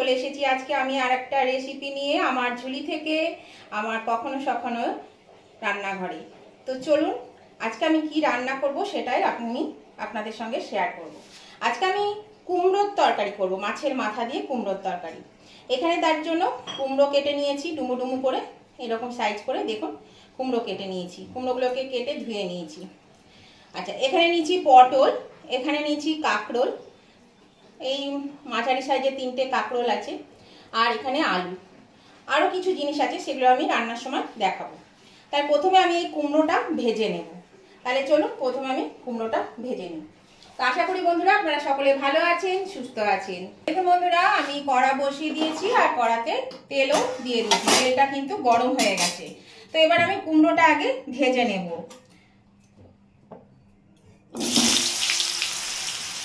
চলে এসেছি আজকে আমি আরেকটা রেসিপি নিয়ে আমার ঝুলি থেকে আমার কখনো সখনো রান্নাঘরে। তো চলুন আজকে আমি কি রান্না করব সেটাই আপনাদের সঙ্গে শেয়ার করব। আজকে আমি কুমড়োর তরকারি করব, মাছের মাথা দিয়ে কুমড়োর তরকারি। এখানে তার জন্য কুমড়ো কেটে নিয়েছি ডুমো ডুমো করে, এরকম সাইজ করে দেখুন কুমড়ো কেটে নিয়েছি। কুমড়োগুলোকে কেটে ধুয়ে নিয়েছি। আচ্ছা, এখানে নিয়েছি পটল, এখানে নিয়েছি কাঁকরোল, এই মাঝারি সাইজে 3টে কাঁকরোল আছে, আর এখানে আলু, আরও কিছু জিনিস আছে সেগুলো আমি রান্নার সময় দেখাবো। তাই প্রথমে আমি এই কুমড়োটা ভেজে নেব। তাহলে চলুন প্রথমে আমি কুমড়োটা ভেজে নিই। তো আশা করি বন্ধুরা আপনারা সকলে ভালো আছেন, সুস্থ আছেন। দেখুন বন্ধুরা, আমি কড়া বসিয়ে দিয়েছি আর কড়াতে তেলও দিয়ে দিয়েছি। তেলটা কিন্তু গরম হয়ে গেছে। তো এবার আমি কুমড়োটা আগে ভেজে নেব।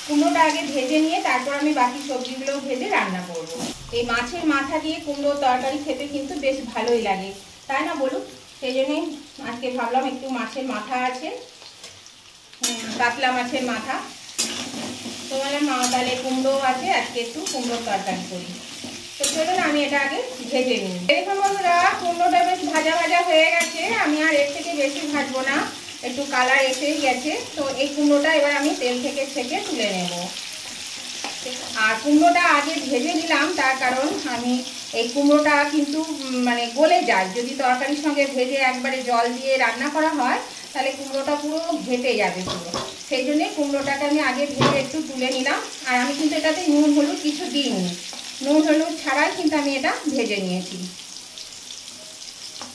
কুমড়োটা আগে ভেজে নিয়ে তারপর আমি বাকি সবজিগুলো ভেজে রান্না করব। এই মাছের মাথা দিয়ে কুমড়োর তরকারি খেতে কিন্তু বেশ ভালোই লাগে, তাই না বলুন? সেই জন্যই আজকে ভাবলাম একটু মাছের মাথা আছে, কাতলা মাছের মাথা, তো বললাম তাহলে কুমড়ো আছে, আজকে একটু কুমড়োর তরকারি করি। তো চলুন আমি এটা আগে ভেজে নিই। দেখুন বন্ধুরা, কুমড়োটা বেশ ভাজা ভাজা হয়ে গেছে। আমি আর এর থেকে বেশি ভাজবো না, একটু কালার এসেই গেছে। তো এই কুমড়োটা এবার আমি তেল থেকে ছেঁকে তুলে নেব। আর কুমড়োটা আগে ভেজে নিলাম তার কারণ আমি এই কুমড়োটা কিন্তু মানে গলে যায়, যদি তরকারির সঙ্গে ভেজে একবারে জল দিয়ে রান্না করা হয় তাহলে কুমড়োটা পুরো ঘেটে যাবে পুরো। সেই জন্যে কুমড়োটাকে আমি আগে ভেজে একটু তুলে নিলাম। আর আমি কিন্তু এটাতে নুন হলুদ কিছু দিইনি, নুন হলুদ ছাড়াই কিন্তু আমি এটা ভেজে নিয়েছি।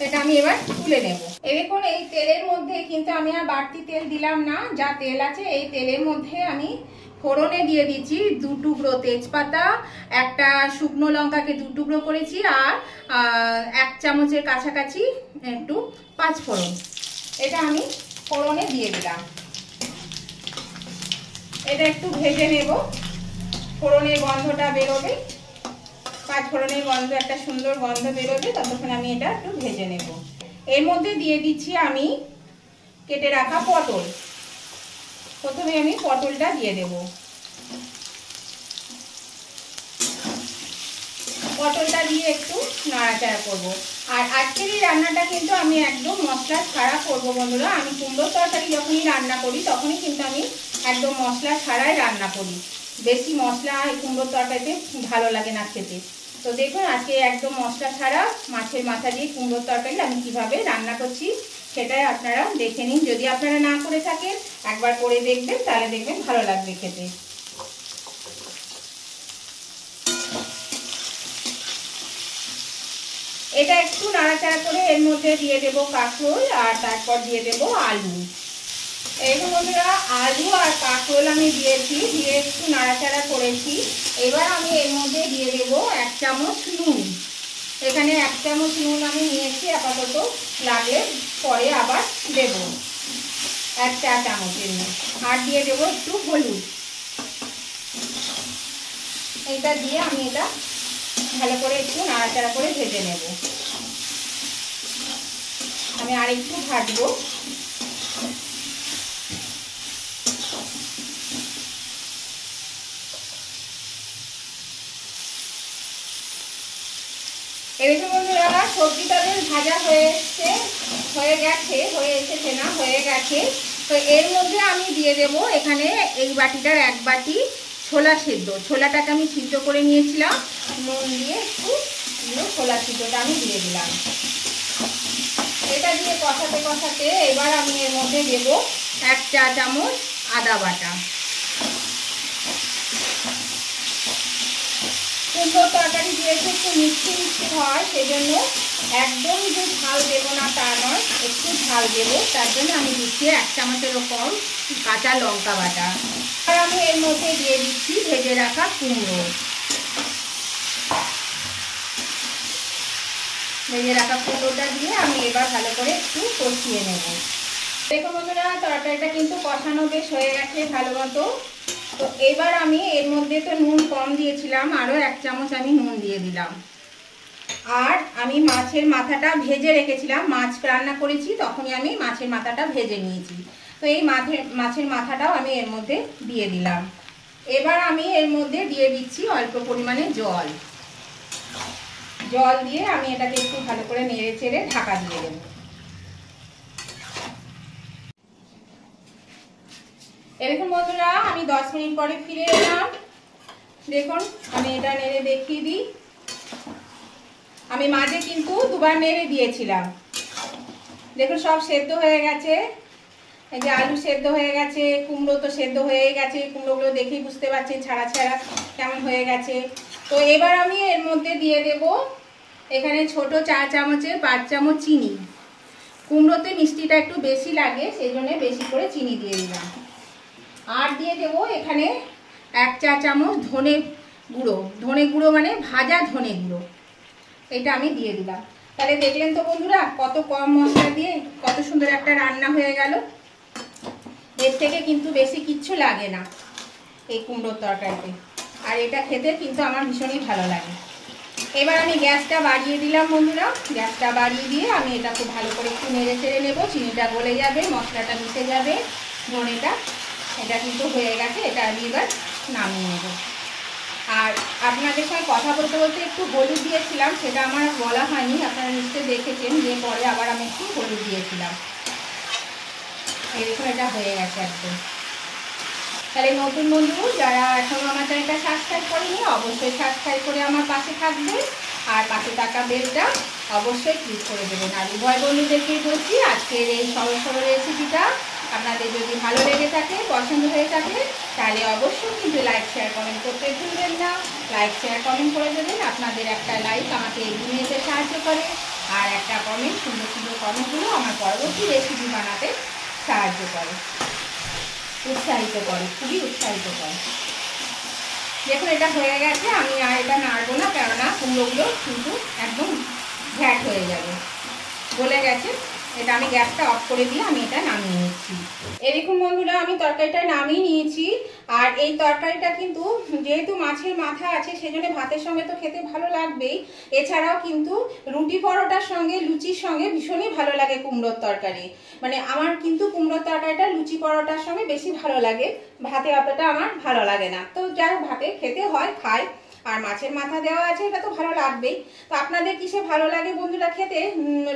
এটা আমি এবার তুলে নেব। দেখুন এই তেলের মধ্যে কিন্তু আমি আর বাড়তি তেল দিলাম না, যা তেল আছে এই তেলের মধ্যে আমি ফোড়নে দিয়ে দিচ্ছি 2 টুকরো তেজপাতা, একটা শুকনো লঙ্কাকে 2 টুকরো করেছি, আর 1 চামচের কাছাকাছি একটু 5 ফোড়ন, এটা আমি ফোড়নে দিয়ে দিলাম। এটা একটু ভেজে নেব, ফোড়নের গন্ধটা বেরোবে, 5 ফোড়নের গন্ধ একটা সুন্দর গন্ধ বেরোবে, ততক্ষণ আমি এটা একটু ভেজে নেব। এর মধ্যে দিয়ে দিচ্ছি আমি কেটে রাখা পটল। প্রথমে আমি পটলটা দিয়ে দেব। পটলটা দিয়ে একটু নাড়াচাড়া করব। আর আজকের এই রান্নাটা কিন্তু আমি একদম মশলা ছাড়া করব বন্ধুরা। আমি কুমড়োর তরকারি যখনই রান্না করি তখনই কিন্তু আমি একদম মশলা ছাড়াই রান্না করি। বেশি মশলা এই কুমড়োর তরকারিতে ভালো লাগে না খেতে। তো দেখুন আজকে একদম মশলা ছাড়া মাছের মাথা দিয়ে কুমড়োর তরকারি আমি কিভাবে রান্না করছি সেটাই আপনারা দেখে নিন। যদি আপনারা না করে থাকেন একবার করে দেখবেন, তাহলে দেখবেন ভালো লাগবে খেতে। এটা একটু নাড়াচাড়া করে এর মধ্যে দিয়ে দেব কাঁকরোল, আর তারপর দিয়ে দেব আলু। এই বন্ধুরা, আলু আর কাঁকরোল আমি দিয়েছি, দিয়ে একটু নাড়াচাড়া করেছি। এবার আমি এর মধ্যে দিয়ে দেব 1 চামচ নুন। এখানে 1 চামচ নুন আমি নিয়েছি আপাতত, লাগলে পরে আবার দেব 1 চা চামচের নুন। আর দিয়ে দেবো একটু হলুদ। এটা দিয়ে আমি এটা ভালো করে একটু নাড়াচাড়া করে ভেজে নেব। আমি আর একটু ভাজবো। এরকম বন্ধুরা, সবজিটা বেশ ভাজা হয়ে গেছে। তো এর মধ্যে আমি দিয়ে দেব এখানে এই বাটিটার 1 বাটি ছোলা সেদ্ধ। ছোলাটাকে আমি সিদ্ধ করে নিয়েছিলাম নুন দিয়ে, একটু ছোলা সিদ্ধটা আমি দিয়ে দিলাম। এটা দিয়ে কষাতে কষাতে এবার আমি এর মধ্যে দেব 1 চা চামচ আদা বাটা। কুমড়োর তরকারি দিয়েছে একটু মিষ্টি মিষ্টি হয়, সেই জন্য একদম যে ঝাল দেবো না তা নয়, একটু ঝাল দেবো, তার জন্য আমি দিচ্ছি 1 চামচেরও কম কাঁচা লঙ্কা বাটা। আর আমি এর মধ্যে দিয়ে দিচ্ছি ভেজে রাখা কুমড়ো। ভেজে রাখা কুমড়োটা দিয়ে আমি এবার ভালো করে একটু কষিয়ে নেব। দেখো বন্ধুরা, তরকারিটা কিন্তু কষানো বেশ হয়ে গেছে ভালো মতো। তো এবার আমি এর মধ্যে তো নুন কম দিয়েছিলাম, আরও 1 চামচ আমি নুন দিয়ে দিলাম। আর আমি মাছের মাথাটা ভেজে রেখেছিলাম, মাছ রান্না করেছি তখনই আমি মাছের মাথাটা ভেজে নিয়েছি। তো এই মাছের মাথাটাও আমি এর মধ্যে দিয়ে দিলাম। এবার আমি এর মধ্যে দিয়ে দিচ্ছি অল্প পরিমাণে জল। জল দিয়ে আমি এটাকে একটু ভালো করে নেড়ে চেড়ে ঢাকা দিয়ে দেব। দেখুন বন্ধুরা, আমি 10 মিনিট পরে ফিরে এলাম। দেখুন আমি এটা নেড়ে দেখিয়ে দিই। আমি মাঝে কিন্তু দুবার নেড়ে দিয়েছিলাম। দেখুন সব সেদ্ধ হয়ে গেছে, এই যে আলু সেদ্ধ হয়ে গেছে, কুমড়ো তো সেদ্ধ হয়ে গেছে, কুমড়োগুলো দেখেই বুঝতে পারছেন ছাড়া ছাড়া কেমন হয়ে গেছে। তো এবার আমি এর মধ্যে দিয়ে দেব এখানে ছোট 4 চামচের 5 চামচ চিনি। কুমড়োতে মিষ্টিটা একটু বেশি লাগে, সেই জন্য বেশি করে চিনি দিয়ে দিলাম। আর দিয়ে দেব এখানে 1 চা চামচ ধনে গুঁড়ো মানে ভাজা ধনে গুঁড়ো, এটা আমি দিয়ে দিলাম। তাহলে দেখলেন তো বন্ধুরা কত কম মশলা দিয়ে কত সুন্দর একটা রান্না হয়ে গেল। এর থেকে কিন্তু বেশি কিচ্ছু লাগে না এই কুমড়োর তরকারিতে, আর এটা খেতে কিন্তু আমার ভীষণই ভালো লাগে। এবার আমি গ্যাসটা বাড়িয়ে দিলাম বন্ধুরা। গ্যাসটা বাড়িয়ে দিয়ে আমি এটা খুব ভালো করে একটু নেড়ে চেড়ে নেবো। চিনিটা গলে যাবে, মশলাটা মিশে যাবে, ধনেটা এটা কিন্তু হয়ে গেছে। এটা আমি এবার নামিয়ে নেব। আর আপনাদের সঙ্গে কথা বলতে বলতে একটু হলুদ দিয়েছিলাম, সেটা আমার বলা হয়নি, আপনারা নিশ্চয়ই দেখেছেন যে পরে আবার আমি একটু হলুদ দিয়েছিলাম। এই দেখুন এটা হয়ে গেছে একদম। তাহলে নতুন বন্ধু যারা এখনো আমার চ্যানেলটা সাবস্ক্রাইব করেনি অবশ্যই সাবস্ক্রাইব করে আমার পাশে থাকবেন, আর পাশে থাকা বেলটা অবশ্যই ক্লিক করে দেবেন। আর উভয় বন্ধুদেরকেই বলছি আজকের এই সরল সরল রেসিপিটা আপনাদের যদি ভালো লেগে থাকে, পছন্দ হয়ে থাকে, তাহলে অবশ্যই কিন্তু লাইক শেয়ার কমেন্ট করতে ভুলবেন না। লাইক শেয়ার কমেন্ট করে দেবেন। আপনাদের একটা লাইক আমাকে এগিয়ে নিতে সাহায্য করে, আর একটা কমেন্ট, সুন্দর সুন্দর কমেন্টগুলো আমার পরবর্তী রেসিপি বানাতে সাহায্য করে, উৎসাহিত করে, খুবই উৎসাহিত করে। দেখুন এটা হয়ে গেছে। আমি আর এটা নাড়বো না, কেননা কুমড়োগুলো কিন্তু একদম ঘ্যাট হয়ে যাবে, গলে গেছে। এটা আমি গ্যাসটা অফ করে দিয়ে আমি এটা নামিয়ে নিচ্ছি। এই দেখুন বন্ধুরা, আমি তরকারিটা নামিয়ে নিয়েছি। আর এই তরকারিটা কিন্তু যেহেতু মাছের মাথা আছে, সেজন্য ভাতের সঙ্গে তো খেতে ভালো লাগবেই। এছাড়াও কিন্তু রুটি পরোটার সঙ্গে, লুচির সঙ্গে ভীষণই ভালো লাগে কুমড়োর তরকারি। মানে আমার কিন্তু কুমড়োর তরকারিটা লুচি পরোটার সঙ্গে বেশি ভালো লাগে, ভাতে অতটা আমার ভালো লাগে না। তো যাই ভাতে খেতে হয়, খাই। আর মাছের মাথা দেওয়া আছে, এটা তো ভালো লাগবেই। তো আপনাদের কিসে ভালো লাগে বন্ধুরা খেতে,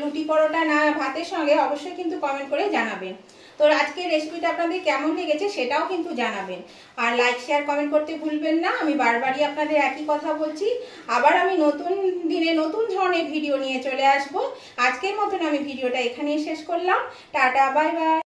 রুটি পরোটা না ভাতের সঙ্গে, অবশ্যই কিন্তু কমেন্ট করে জানাবেন। তো আজকের রেসিপিটা আপনাদের কেমন লেগেছে সেটাও কিন্তু জানাবেন। আর লাইক শেয়ার কমেন্ট করতে ভুলবেন না। আমি বারবারই আপনাদের একই কথা বলছি। আবার আমি নতুন দিনে নতুন ধরনের ভিডিও নিয়ে চলে আসব। আজকের মতন আমি ভিডিওটা এখানেই শেষ করলাম। Tata, bye bye.